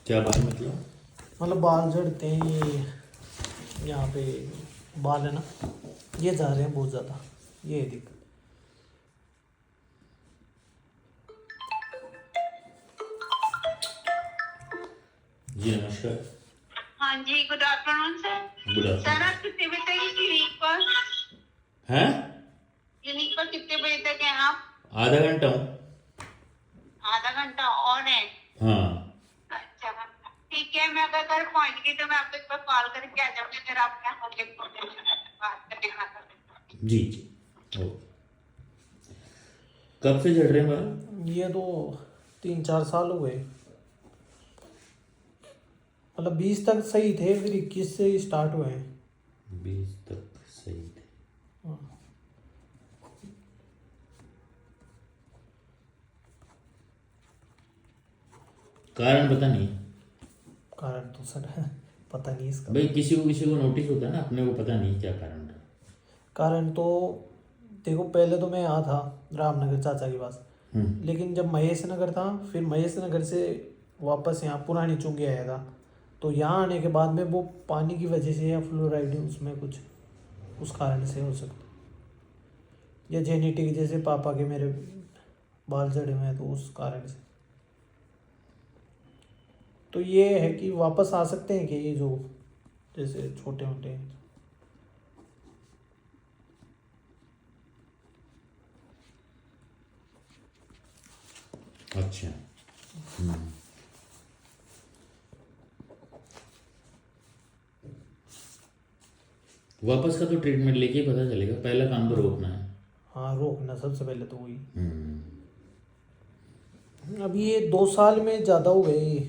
क्या बात मतलब? मतलब बाल झड़ते हैं ये, यहाँ पे बाल है ना, ये जा रहे हैं बहुत ज़्यादा, ये है दिक्कत। जी नमस्कार। हाँ जी, good afternoon sir. Good sir afternoon. आप कितने बजे तक क्लिनिक पर हैं? क्लिनिक पर कितने बजे तक हैं आप? आधा घंटा हूँ। आधा घंटा और है? हाँ अच्छा, ठीक है। मैं अगर घर पहुंच गई तो मैं आपको एक बार कॉल करके आ जाऊंगी, फिर आप क्या होंगे बात करने का। जी जी। ओ, कब से झड़ रहे हैं बाल? ये तो 3-4 साल हो गए। मतलब 20 तक सही थे, फिर 21 से स्टार्ट हुए हैं। 20 तक सही थे। कारण पता नहीं। कारण तो सर पता नहीं इसका। भाई किसी को नोटिस होता है ना, अपने को पता नहीं क्या कारण था। कारण तो देखो, पहले तो मैं यहाँ था रामनगर चाचा के पास, लेकिन जब महेश नगर था, फिर महेश नगर से वापस यहाँ पुरानी चुंगी आया था, तो यहाँ आने के बाद में वो पानी की वजह से या फ्लोराइड उसमें कुछ उस कारण से हो सकता है, या जेनेटिक, जैसे पापा के मेरे बाल झड़े हुए हैं तो उस कारण से। तो ये है कि वापस आ सकते हैं कि ये जो जैसे छोटे मोटे हैं। अच्छा। वापस का तो ट्रीटमेंट लेके ही पता चलेगा, पहला काम तो रोकना है। हाँ, रोकना सबसे पहले तो वही। हम्म। अभी ये 2 साल में ज़्यादा हो गए ये,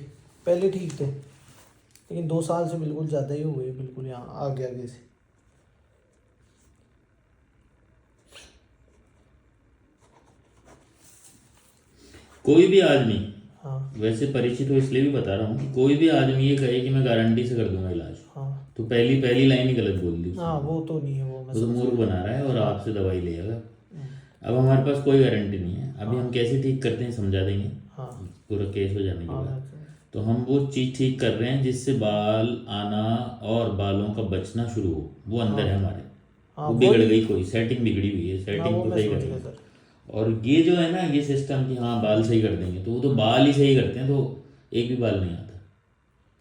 पहले ठीक थे, लेकिन 2 साल से बिल्कुल ज़्यादा ही हो गए, बिल्कुल यहाँ आगे आगे से। कोई भी आदमी, हाँ वैसे परिचित हो इसलिए भी बता रहा हूँ कि कोई भी आदमी ये कहे कि मैं गारंटी से कर दूंगा इलाज, हाँ तो पहली पहली लाइन ही गलत बोल दी उसने। हाँ, वो तो नहीं है, वो मैं वो तो समझ मूर्ख बना रहा है और आपसे दवाई लेगा। हम्म, अब हमारे पास कोई गारंटी नहीं है, अभी हम कैसे ठीक करते हैं समझा देंगे हाँ पूरा केस हो जाने के हाँ, बाद। तो हम वो चीज़ ठीक कर रहे हैं जिससे बाल आना और बालों का बचना शुरू हो, वो अंदर है हमारे। हाँ, वो बिगड़ वही। गई, कोई सेटिंग बिगड़ी हुई है, हाँ, सेटिंग वो को मैं सही समझ गया करेंगे। सर। और ये जो है ना, ये सिस्टम कि हाँ बाल सही कर देंगे, तो वो तो बाल ही सही करते हैं, तो एक भी बाल नहीं आता।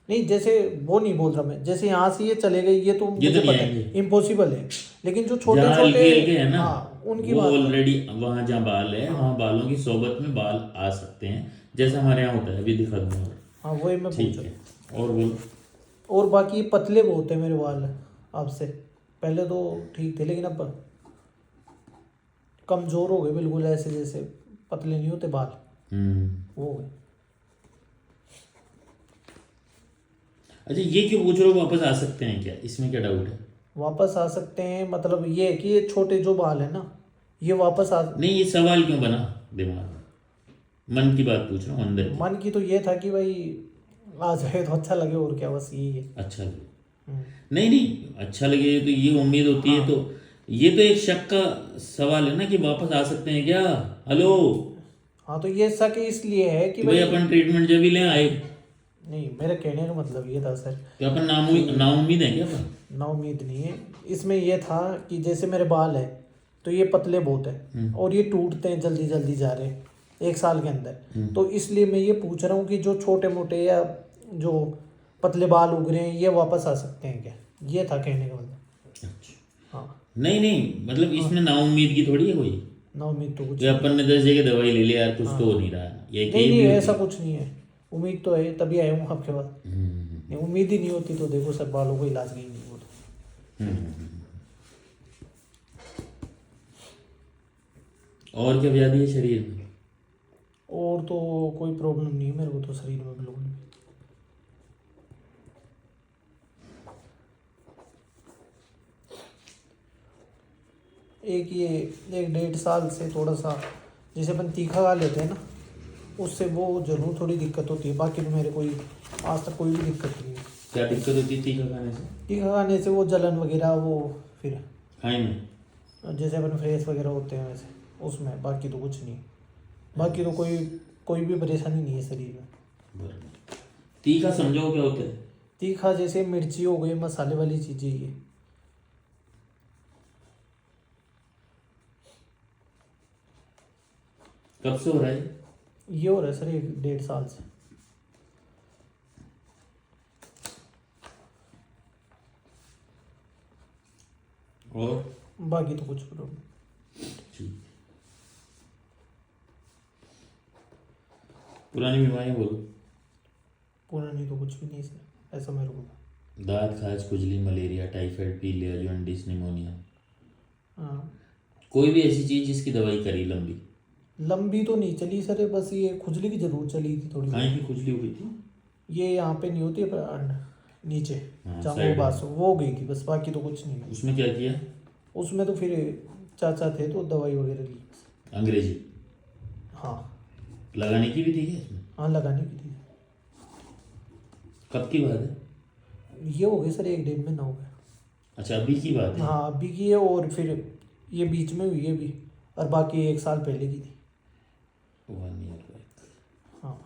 नहीं, जैसे वो नहीं बोल रहा मैं, जैसे यहाँ से ये चले गए, ये तो ये मुझे तो नहीं पता है आएंगे। इम्पॉसिबल है, लेकिन जो छोटे जहाँ छोटे, हल्के हल्के है ना, हाँ उनकी वो बात कर। ऑलरेडी वहाँ जहाँ बाल है, हाँ वहाँ बालों की सोबत में बाल आ सकते हैं, जैसे हमारे यहाँ होता है। अभी दिखा दूंगा और। हाँ, वही मैं पूछ ठीक रहा है, और बोलो। हूँ। और बाकी पतले बहुत है मेरे बाल आपसे, पहले तो ठीक थे, लेकिन अब कमज़ोर हो गए बिल्कुल, ऐसे जैसे पतले नहीं होते बाल, वो हो गए। अच्छा, ये क्यों पूछ रहे हो वापस आ सकते हैं क्या, इसमें क्या डाउट है? वापस आ सकते हैं मतलब ये है कि ये छोटे जो बाल है ना, ये वापस आ। नहीं, ये सवाल क्यों बना दिमाग में? मन की बात पूछ रहा हूँ, अंदर की। मन की तो ये था कि भाई आ जाए तो अच्छा लगे, और क्या, बस यही है। अच्छा लगे। हम्म, नहीं नहीं, अच्छा लगे तो ये उम्मीद होती है। हाँ तो ये तो एक शक का सवाल है ना कि वापस आ सकते हैं क्या। हेलो, हाँ, तो ये शक इसलिए है कि कि भाई भाई, अपन ट्रीटमेंट जब भी लें आए, नहीं मेरे कहने का मतलब ये था सर तो अपन कि नाउम्मीद है क्या अपन? ना उम्मीद नहीं है। इसमें ये था कि जैसे मेरे बाल है तो ये पतले बहुत है, और ये टूटते हैं जल्दी जल्दी जा रहे हैं 1 साल के अंदर, तो इसलिए मैं ये पूछ रहा हूँ कि जो छोटे मोटे या जो पतले बाल उग रहे हैं ये वापस आ सकते हैं क्या, ये था कहने का मतलब। अच्छा। हाँ, नहीं नहीं, मतलब इसमें नाउम्मीद की थोड़ी है कोई, ना उम्मीद तो कुछ कि अपन ने 10 जगह दवाई ले ली यार, कुछ तो हो नहीं रहा है, ये नहीं, एक नहीं भी होती ऐसा है। कुछ नहीं है, उम्मीद तो है तभी आया हूँ आपके पास। नहीं, उम्मीद ही नहीं होती तो देखो सर, बालों को इलाज नहीं हो तो। और क्या व्याधि है शरीर में? और तो कोई प्रॉब्लम नहीं है मेरे को तो शरीर में बिल्कुल भी। एक ये 1-1.5 साल से थोड़ा सा जैसे अपन तीखा खा लेते हैं ना, उससे वो जरूर थोड़ी दिक्कत होती है, बाकी तो मेरे कोई आज तक कोई भी दिक्कत नहीं है। क्या दिक्कत होती है तीखा खाने से? तीखा खाने से वो जलन वगैरह, वो फिर खाए में? जैसे अपन फ्रेश वगैरह होते हैं वैसे उसमें, बाकी तो कुछ नहीं, बाकी तो कोई कोई भी परेशानी नहीं है शरीर में। बराबर। तीखा समझो क्या होता है? तीखा जैसे मिर्ची हो गई, मसाले वाली चीजें ये। कब से हो रहा है? ये हो रहा है सर 1-1.5 साल से। और बाकी तो कुछ प्रॉब्लम। ठीक। पुरानी बीमारियां बोलो। पुरानी तो कुछ भी नहीं सर, ऐसा मेरे को। दांत, खाज, खुजली, मलेरिया, टाइफाइड, पीलिया, जॉन्डिस, निमोनिया, हाँ, कोई भी ऐसी चीज जिसकी दवाई करी लंबी? लंबी तो नहीं चली सर, बस ये खुजली की जरूर चली थी थोड़ी कहाँ सी। की खुजली हो गई थी? ये यहाँ पे नहीं होती है पर नीचे, हाँ, जहाँ साइड वो में। बात वो हो गई थी बस, बाकी तो कुछ नहीं। उसमें क्या किया? उसमें तो फिर चाचा थे तो दवाई वगैरह ली। अंग्रेजी हाँ लगाने की भी थी क्या इसमें? हाँ, लगाने की थी। कब की बात है? ये हो गए सर 1-1.5 महीना हो गया। अच्छा, अभी की बात है? हाँ अभी की है, और फिर ये बीच में हुई है भी, और बाकी 1 साल पहले की थी। 1 year back. हाँ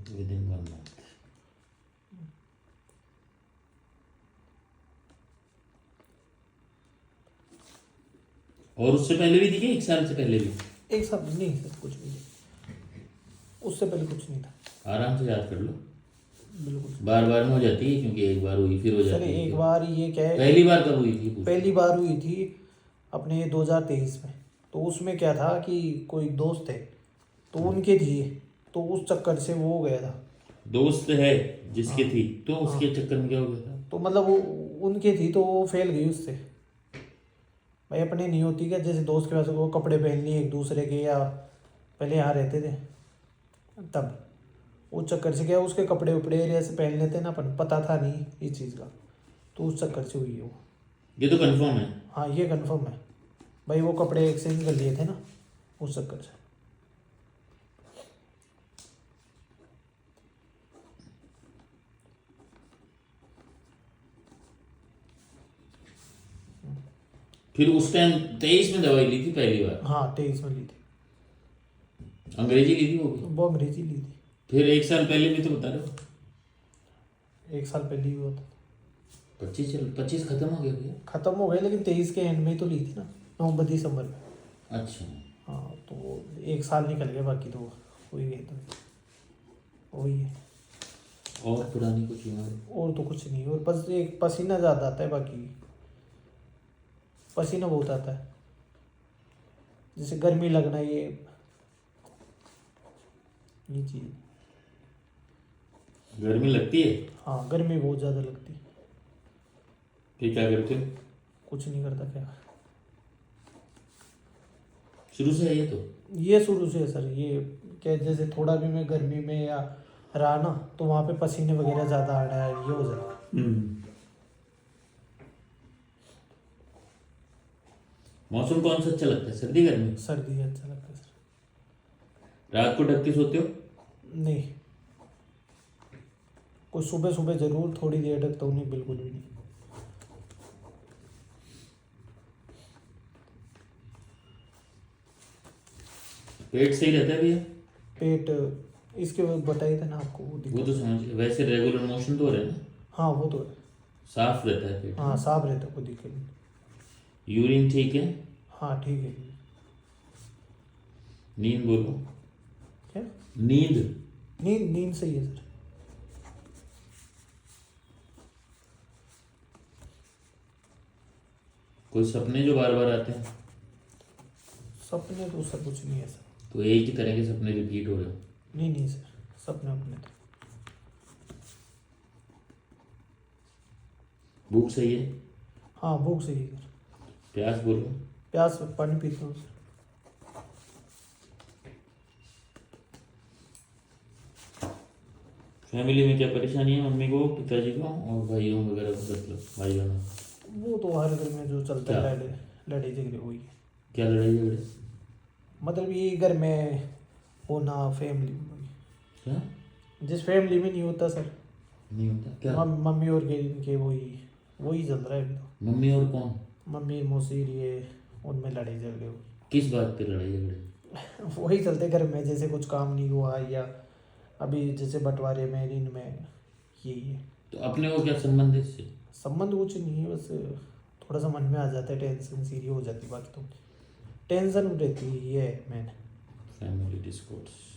Within 1 month. और उससे पहले भी थी क्या? 1 साल से पहले भी? 1 साल नहीं सर, कुछ भी नहीं, उससे पहले कुछ नहीं था। आराम से याद कर लो। बिल्कुल बार बार में हो जाती है, क्योंकि एक बार हुई फिर हो सर। जाती है। एक बार ये क्या है, पहली बार कब हुई थी? पहली बार हुई थी अपने 2023 में। तो उसमें क्या था कि कोई दोस्त है तो उनके थी, तो उस चक्कर से वो हो गया था। दोस्त है जिसके हाँ। थी, तो उसके चक्कर में क्या हो गया था? तो मतलब वो उनके थी तो वो फैल गई उससे। भाई अपने नहीं होती क्या, जैसे दोस्त के पास वो कपड़े पहन लिए एक दूसरे के, या पहले यहाँ रहते थे तब, उस चक्कर से क्या उसके कपड़े उपड़े एरिया से पहन लेते ना अपन, पता था नहीं इस चीज़ का, तो उस चक्कर से हुई है वो। ये तो कंफर्म है। हाँ ये कंफर्म है भाई, वो कपड़े एक्सचेंज कर लिए थे ना उस चक्कर से। फिर उस टाइम 23 में दवाई ली थी पहली बार? हाँ 23 में ली थी। अंग्रेजी ली थी वो भी? वो अंग्रेजी ली थी। फिर 1 साल पहले भी तो बता रहे हो। 1 साल पहले ही हुआ था। 25 खत्म हो गया भैया। खत्म हो गए, लेकिन 23 के एंड में ही तो ली थी ना, नवंबर दिसंबर में। अच्छा। हाँ तो 1 साल निकल गया, बाकी तो वही है, तो वही है। और पुरानी कुछ बीमारी? और तो कुछ नहीं, और बस एक पसीना ज़्यादा आता है, बाकी पसीना बहुत आता है, जैसे गर्मी लगना, ये चीज़। गर्मी लगती है? हाँ गर्मी बहुत ज़्यादा लगती है। फिर क्या करते हो? कुछ नहीं करता क्या। शुरू से है ये तो? ये शुरू से है सर, ये क्या जैसे थोड़ा भी मैं गर्मी में या रहा ना, तो वहाँ पे पसीने वगैरह ज़्यादा आ रहा है, ये हो जाता है। मौसम कौन सा अच्छा लगता है, सर्दी गर्मी? सर्दी अच्छा लगता है सर। रात को ढक के सोते हो? नहीं, कोई सुबह सुबह जरूर थोड़ी देर तक, तो नहीं बिल्कुल भी नहीं। पेट सही रहता है भैया? पेट इसके बाद बताए थे ना आपको, वो वो दिक्कत। तो समझ गए। वैसे रेगुलर मोशन तो हो रहे हैं ना? हाँ वो तो है। साफ रहता है पेट? हाँ साफ रहता है, कोई दिक्कत नहीं। यूरिन ठीक है? हाँ ठीक है। नींद बोलो। क्या? नींद? नींद सही है सर। कोई सपने जो बार बार आते हैं? सपने तो सर कुछ नहीं है सर। तो एक ही तरह के सपने रिपीट हो रहे हो? नहीं नहीं सर, सपने अपने थे। भूख सही है? हाँ भूख सही है सर। प्यास बोलो। प्यास पानी पीता हूँ सर। फैमिली में क्या परेशानी है? मम्मी को, पिताजी को और भाइयों वगैरह को? मतलब भाई बहनों? वो तो हर घर में जो चलता क्या? है, लड़ाई झगड़े वही है। क्या लड़ाई झगड़े? मतलब ये घर में होना, फैमिली में, क्या जिस फैमिली में नहीं होता सर, नहीं होता? क्या? मम्मी और के इनके वही चल रहा है अभी तो। मम्मी और कौन? मम्मी मौसी ये, उनमें लड़ाई झगड़े हुई। किस बात पे लड़ाई झगड़े? वही चलते घर में, जैसे कुछ काम नहीं हुआ या अभी जैसे बंटवारे में ऋण में, यही है। तो अपने को क्या संबंध है इससे? संबंध कुछ नहीं है, बस थोड़ा सा मन में आ जाता है, टेंशन सीरियस हो जाती है, बाकी तो टेंशन रहती है, ये है मैंने। फैमिली डिस्कोर्स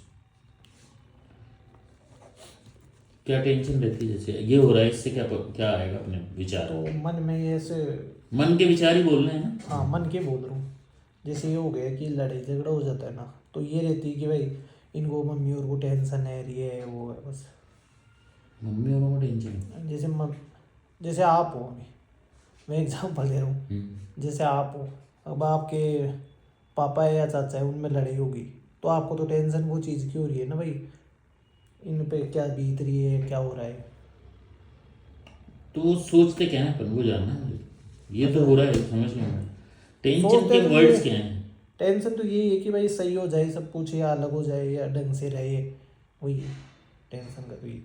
क्या टेंशन रहती है? जैसे ये हो रहा है, इससे क्या क्या आएगा अपने विचार? तो मन में ये ऐसे, मन के विचार ही बोल रहे हैं ना? हाँ मन के बोल रहा हूँ। जैसे ये हो गया कि लड़ाई झगड़ा हो जाता है ना, तो ये रहती है कि भाई इनको मम्मी और को टेंशन है, ये है वो है, बस। मम्मी और को टेंशन? जैसे आप हो, अभी मैं एग्जांपल दे रहा हूँ, जैसे आप हो, अब आपके पापा है या चाचा है, उनमें लड़ाई होगी, तो आपको तो टेंशन वो चीज़ की हो रही है ना भाई, इन पे क्या बीत रही है, क्या हो रहा है। तो वो सोचते क्या है अपन, वो जानना है मुझे। ये तो हो रहा है, समझ में आ रहा है। टेंशन सोचते के तो वर्ड्स ये- क्या हैं? टेंशन तो यही है कि भाई सही हो जाए सब कुछ, या अलग हो जाए, या ढंग से रहे, वही है टेंशन का। तो ये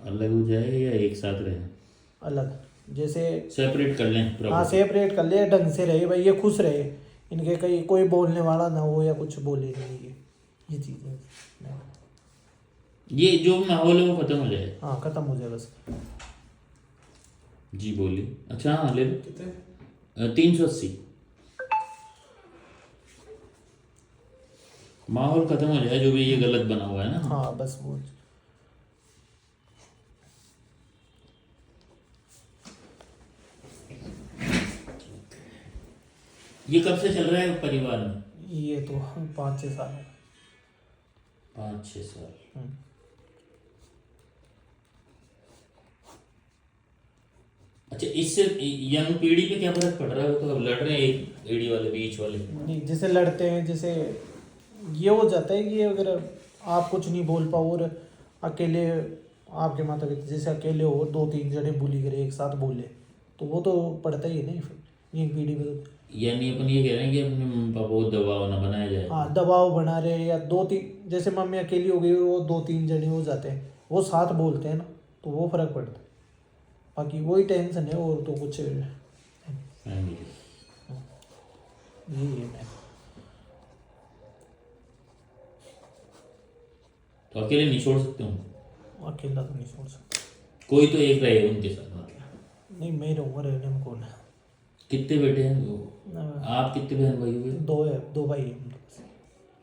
अलग हो जाए या एक साथ रहे? अलग, जैसे सेपरेट कर लें हाँ प्रॉपर्टी। सेपरेट कर ले, ढंग से रहे भाई, ये खुश रहे, इनके कहीं कोई बोलने वाला ना हो या कुछ बोले नहीं, ये चीज़ है। ये जो माहौल है वो खत्म हो जाए। हाँ खत्म हो जाए बस। जी बोलिए। अच्छा हाँ ले लो। कितने? 380। माहौल खत्म हो जाए जो भी ये गलत बना हुआ है ना। हाँ बस वो। ये कब से चल रहा है परिवार में? ये तो 5-6 साल है। 5-6 साल। हम्म। अच्छा, इससे यंग पीढ़ी पे क्या फर्क पड़ रहा है? वो तो अब लड़ रहे हैं एक एडी वाले बीच वाले। नहीं, जैसे लड़ते हैं, जैसे ये हो जाता है कि अगर आप कुछ नहीं बोल पाओ और अकेले आपके माता पिता जैसे अकेले हो, 2-3 जने बोली करे एक साथ बोले, तो वो तो पड़ता ही है नहीं फिर यंग पीढ़ी पे तो। यानी अपन ये कह रहे हैं कि अपने मम्मी पापा को दबाव ना बनाया जाए। हाँ दबाव बना रहे हैं, या 2-3 जैसे मम्मी अकेली हो गई, वो 2-3 जने हो जाते हैं, वो साथ बोलते हैं ना, तो वो फर्क पड़ता है। बाकी वही टेंशन है, और तो कुछ फैमिली। यही है मैं। तो अकेले नहीं छोड़ सकते हूँ? अकेला तो नहीं छोड़ सकता। कोई तो एक रहे उनके साथ मतलब। नहीं, मैं रहूँगा, रहने में कौन है। कितने बेटे हैं वो? ना, आप कितने बहन भाई हुए? 2 है, 2 भाई है हम तो बस।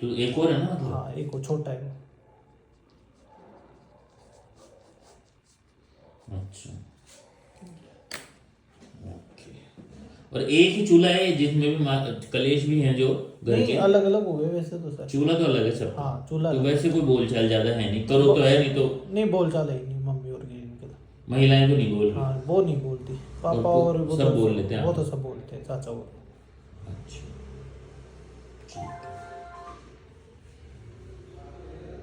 तो एक और है ना मतलब? हाँ एक वो छोटा है वो। अच्छा ओके। और एक ही चूल्हा है जिसमें भी कलेश भी हैं जो घर नहीं के? अलग अलग हो गए वैसे तो सर। चूल्हा तो अलग है सब। हाँ चूल्हा तो अलग। वैसे कोई बोलचाल ज्यादा है नहीं, करो तो है, नहीं तो नहीं बोलचाल है ही नहीं मम्मी और की इनके तो। महिलाएं तो नहीं बोल रही। हाँ वो नहीं बोलती, पापा और और वो सब तो बोल लेते हैं वो आप? तो सब बोलते हैं, चाचा वो। अच्छा ठीक है।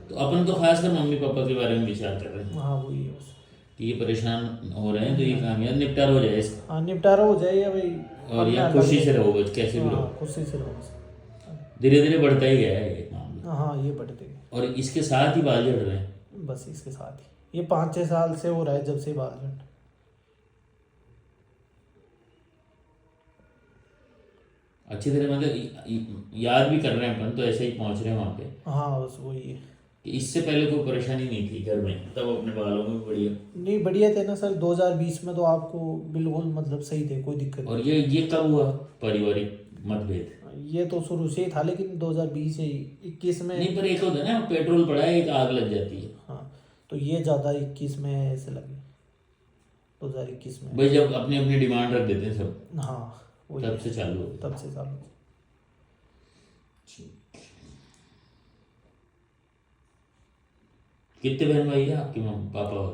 तो अपन तो खासकर मम्मी पापा के बारे में विचार कर रहे हैं हाँ वही है बस। कि ये परेशान हो रहे हैं, तो ये कामयाब निपटारा हो जाए इसका। हाँ निपटारा हो जाए, या भाई और अपना ये अलग खुशी है। से रहो बस, कैसे भी हाँ रहो। खुशी से रहो बस। धीरे धीरे बढ़ता ही गया है ये मामला। हाँ ये बढ़ते गए और इसके साथ ही बाल झड़ रहे हैं। बस, इसके साथ ही ये 5-6 साल से हो रहा है, जब से बाल झड़। अच्छी तरह मतलब याद भी कर रहे हैं अपन, तो ऐसे ही पहुंच रहे हैं वहां पे हाँ बस वही है। कि इससे पहले कोई परेशानी नहीं थी घर में, तब अपने बालों में बढ़िया। नहीं बढ़िया थे ना सर, 2020 में तो आपको बिल्कुल मतलब सही थे, कोई दिक्कत और नहीं। ये कब हुआ पारिवारिक मतभेद? ये तो शुरू से ही था, लेकिन 2020 से 21 में। नहीं पर एक होता है ना, पेट्रोल पड़ा है, एक आग लग जाती है। हाँ तो ये ज़्यादा 21 में ऐसे लगे, 2021 में। भाई जब अपनी अपनी डिमांड रख देते हैं सब, हाँ वही तब से चालू हो गया। तब से चालू। कितने बहन भाई है आपके? पापा और?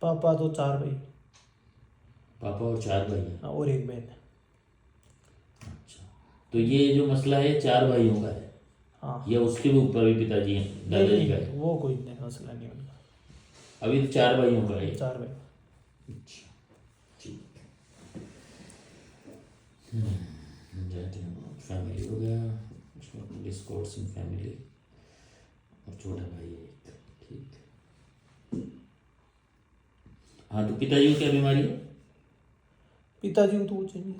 पापा तो 4 भाई। पापा और 4 भाई हैं। हाँ, और एक बहन है। अच्छा, तो ये जो मसला है 4 भाइयों का है, हाँ या उसके भी ऊपर भी पिताजी हैं, नहीं दादाजी का नहीं, है? वो कोई नहीं मसला नहीं उनका। अभी तो 4 भाइयों का है। 4 भाई। अच्छा ठीक। फैमिली हो गया, उसमें डिस्कोर्स इन फैमिली, और छोटा भाई है एक। ठीक है। हाँ तो पिताजी को क्या बीमारी है? पिताजी को तो कुछ नहीं।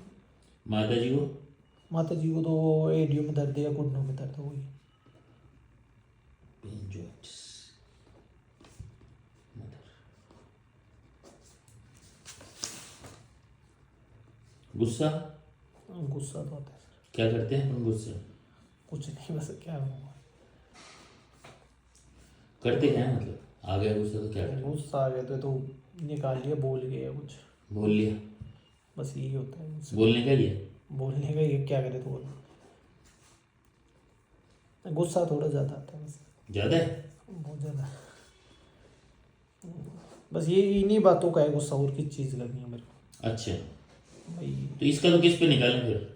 माता जी को? माता जी को तो एडियो में दर्द है या घुटनों में दर्द है वही। Pain joints, mother. गुस्सा गुस्सा तो आता है सर। क्या करते हैं तुम गुस्से? कुछ नहीं, बस क्या होगा। करते क्या है मतलब? आ गया गुस्सा तो क्या करते? गुस्सा आ गया तो निकाल लिया, बोल गया कुछ, बोल लिया। बस यही होता है गुस्सा। बोलने का ही है। बोलने का ये क्या करे तो बोल। गुस्सा थोड़ा ज़्यादा आता है बस, ज्यादा है? बहुत ज़्यादा। बस ये इन्हीं बातों का है गुस्सा, और किस चीज़ का नहीं है मेरे को अच्छा, भाई। तो इसका तो किस पे निकालें फिर?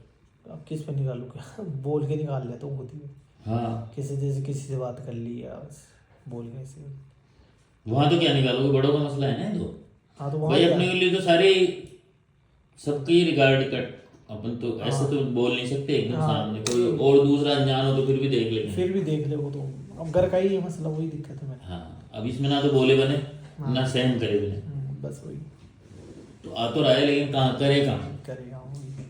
अब किस पे निकालूँ क्या बोल के निकाल लेता हूँ खुद ही। हाँ, किसी जैसे किसी से बात कर ली या बस बोल के ऐसे। वहां तो क्या निकालोगे? बड़ों का मसला है ना। तो हाँ तो वहाँ भाई क्या- अपने लिए तो सारे सबके रिगार्ड कर, अपन तो ऐसे हाँ। तो बोल नहीं सकते एकदम हाँ। सामने। कोई और दूसरा अनजान हो तो फिर भी देख लेंगे। फिर भी देख ले वो तो, अब घर का ही है मसला, वही दिक्कत है मेरे। हाँ, अब इसमें ना तो बोले बने हाँ। ना सहन करे बने, बस वही तो आ तो रहा है लेकिन कहाँ करे कहाँ? करेगा वही।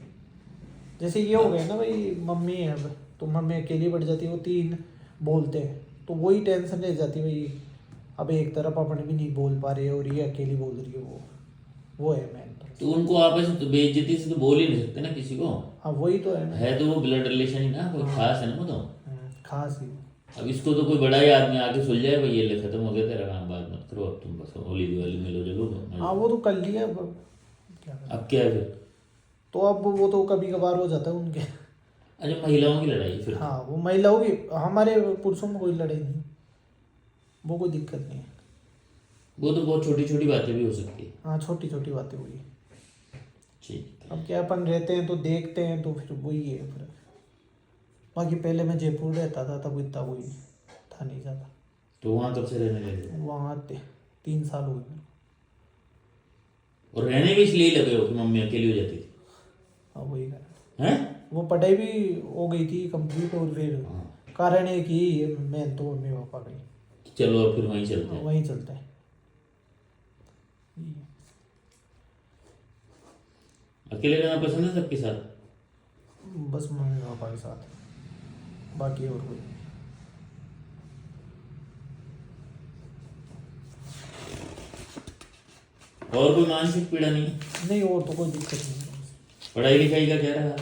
जैसे ये हो गया ना भाई, मम्मी है अब, तो मम्मी अकेली बढ़ जाती है, वो 3 बोलते हैं तो वही टेंशन रह जाती है भाई। अब एक तरफ अपन भी नहीं बोल पा रहे और ये अकेली बोल रही है, वो है मेन तो उनको आपस में तो बेइज्जती से तो बोल ही नहीं सकते ना किसी को। हाँ वही तो है ना। है तो वो ब्लड रिलेशन ही ना, कोई खास है ना वो तो। खास ही। अब इसको तो कोई बड़ा ही आदमी आके सुलझाए भाई, ये ले खत्म हो गया तेरा काम, बात मत करो अब तुम, बस होली दिवाली मिलो जलो। हाँ वो तो कर लिया, अब क्या करें। अब क्या है फिर? तो अब वो तो कभी कभार हो जाता है उनके। अच्छा, महिलाओं की लड़ाई फिर? हाँ वो महिलाओं की, हमारे पुरुषों में कोई लड़ाई नहीं, वो कोई दिक्कत नहीं है। वो तो बहुत छोटी छोटी बातें भी हो सकती है। हाँ छोटी छोटी बातें हुई। ठीक है। अब क्या, अपन रहते हैं तो देखते हैं तो फिर वही है फिर। बाकी पहले मैं जयपुर रहता था तब इतना वही था नहीं ज़्यादा। तो वहाँ कब से रहने लगे? वहाँ 3 साल हो गए मेरे को। और रहने भी इसलिए लगे हो कि मम्मी अकेली हो जाती थी? हाँ वही कारण हैं? वो पढ़ाई भी हो गई थी कंप्लीट, और फिर कारण एक ही है, मैं तो मम्मी पापा गई। चलो अब फिर वहीं चलते हैं। वहीं चलता है। अकेले रहना पसंद है सबके साथ? बस मम्मी पापा के साथ, बाकी और कोई नहीं। और कोई मानसिक पीड़ा नहीं है? नहीं और तो कोई दिक्कत नहीं है। पढ़ाई लिखाई का क्या रहा?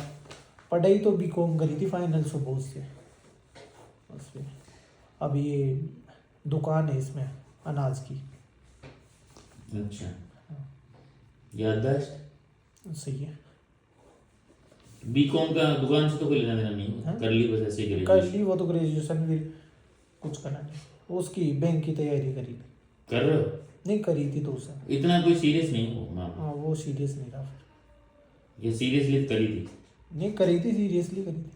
पढ़ाई तो बीकॉम करी थी फाइनल सुबह से, बस फिर अब ये दुकान है इसमें अनाज की। अच्छा, याददाश्त सही है। बीकॉम का दुकान से तो कोई लेना देना नहीं है, कर ली बस ऐसे ही कर ली वो तो ग्रेजुएशन, फिर कुछ करना नहीं, उसकी बैंक की तैयारी करी थी। कर रहे हो? नहीं करी थी तो उसे। इतना कोई सीरियस नहीं हो मामला? हाँ वो सीरियस नहीं रहा फिर। ये सीरियसली करी थी? नहीं करी थी, सीरियसली करी थी।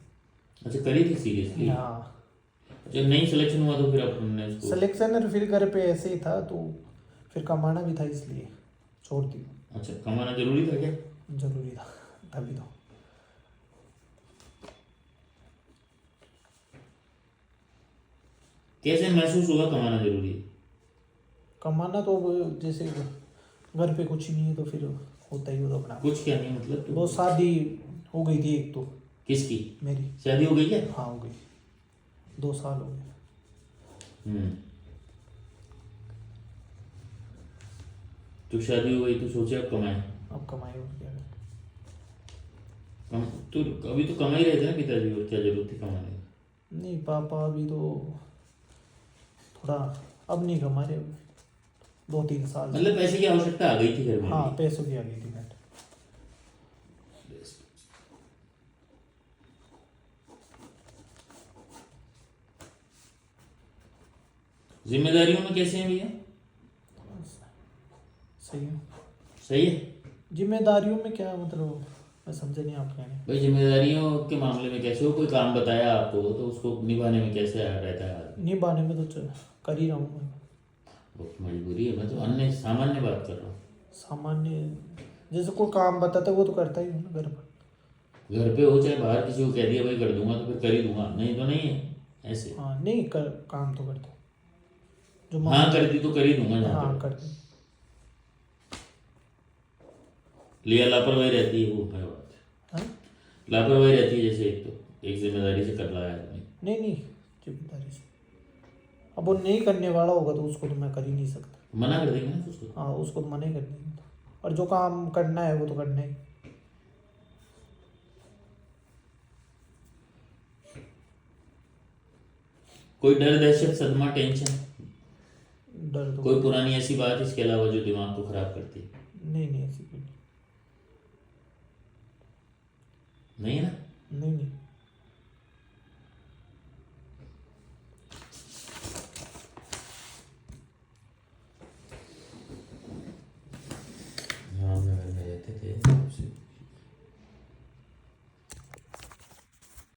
अच्छा, करी थी सीरियसली? हाँ जब नहीं सिलेक्शन हुआ तो फिर अपने इसको? सिलेक्शन फिर घर पे ऐसे ही था, तो फिर कमाना भी था इसलिए छोड़ दी। अच्छा, कमाना जरूरी था क्या? जरूरी था तभी तो। कैसे महसूस हुआ कमाना जरूरी है? कमाना तो अब जैसे घर पे कुछ नहीं है तो फिर होता ही होता अपना। कुछ क्या नहीं मतलब तो? वो शादी हो गई थी एक तो किसकी? मेरी। शादी हो गई क्या? हाँ हो गई, 2 साल हो गए। तो शादी हो गई तो सोचे अब कमाए। अब कमाई और क्या करें। तो अभी तो कमा ही रहे थे ना पिताजी, और क्या जरूरत थी कमाने की? नहीं पापा अभी तो थोड़ा अब नहीं कमा रहे, 2-3 साल। मतलब पैसे की आवश्यकता आ गई थी घर में? हाँ पैसों की आ गई थी नेट। जिम्मेदारियों में कैसे हैं भैया? सही है। सही है। जिम्मेदारियों में क्या मतलब, मैं समझा नहीं आप कहने। भाई जिम्मेदारियों के मामले में कैसे हो? कोई काम बताया आपको तो उसको निभाने में कैसे रहता है आदमी? निभाने में तो कर ही रहा हूँ मैं। बहुत मजबूरी है, मैं तो अन्य सामान्य बात कर रहा हूँ। सामान्य जैसे कोई काम बताता है वो तो करता ही हूँ ना घर पर। घर पे हो चाहे बाहर, किसी को कह दिया भाई कर दूंगा तो फिर कर ही दूंगा, नहीं तो नहीं है ऐसे। हाँ नहीं कर, काम तो करता हूँ जो हाँ कर दी तो कर ही दूंगा जहाँ हाँ पे। कर दी। लिया लापरवाही रहती है वो है बात। हाँ? लापरवाही रहती है, जैसे एक जिम्मेदारी से कर रहा है आदमी। नहीं नहीं, जिम्मेदारी से। अब वो नहीं करने वाला होगा तो उसको तो मैं कर ही नहीं सकता। मना कर देंगे ना उसको। हाँ, उसको तो मना ही कर देंगे। और जो काम करना है वो तो करना ही। कोई डर, दहशत, सदमा, टेंशन, डर तो कोई पुरानी ऐसी बात इसके अलावा जो दिमाग को खराब करती है? नहीं ऐसी कोई नहीं है ना? नहीं।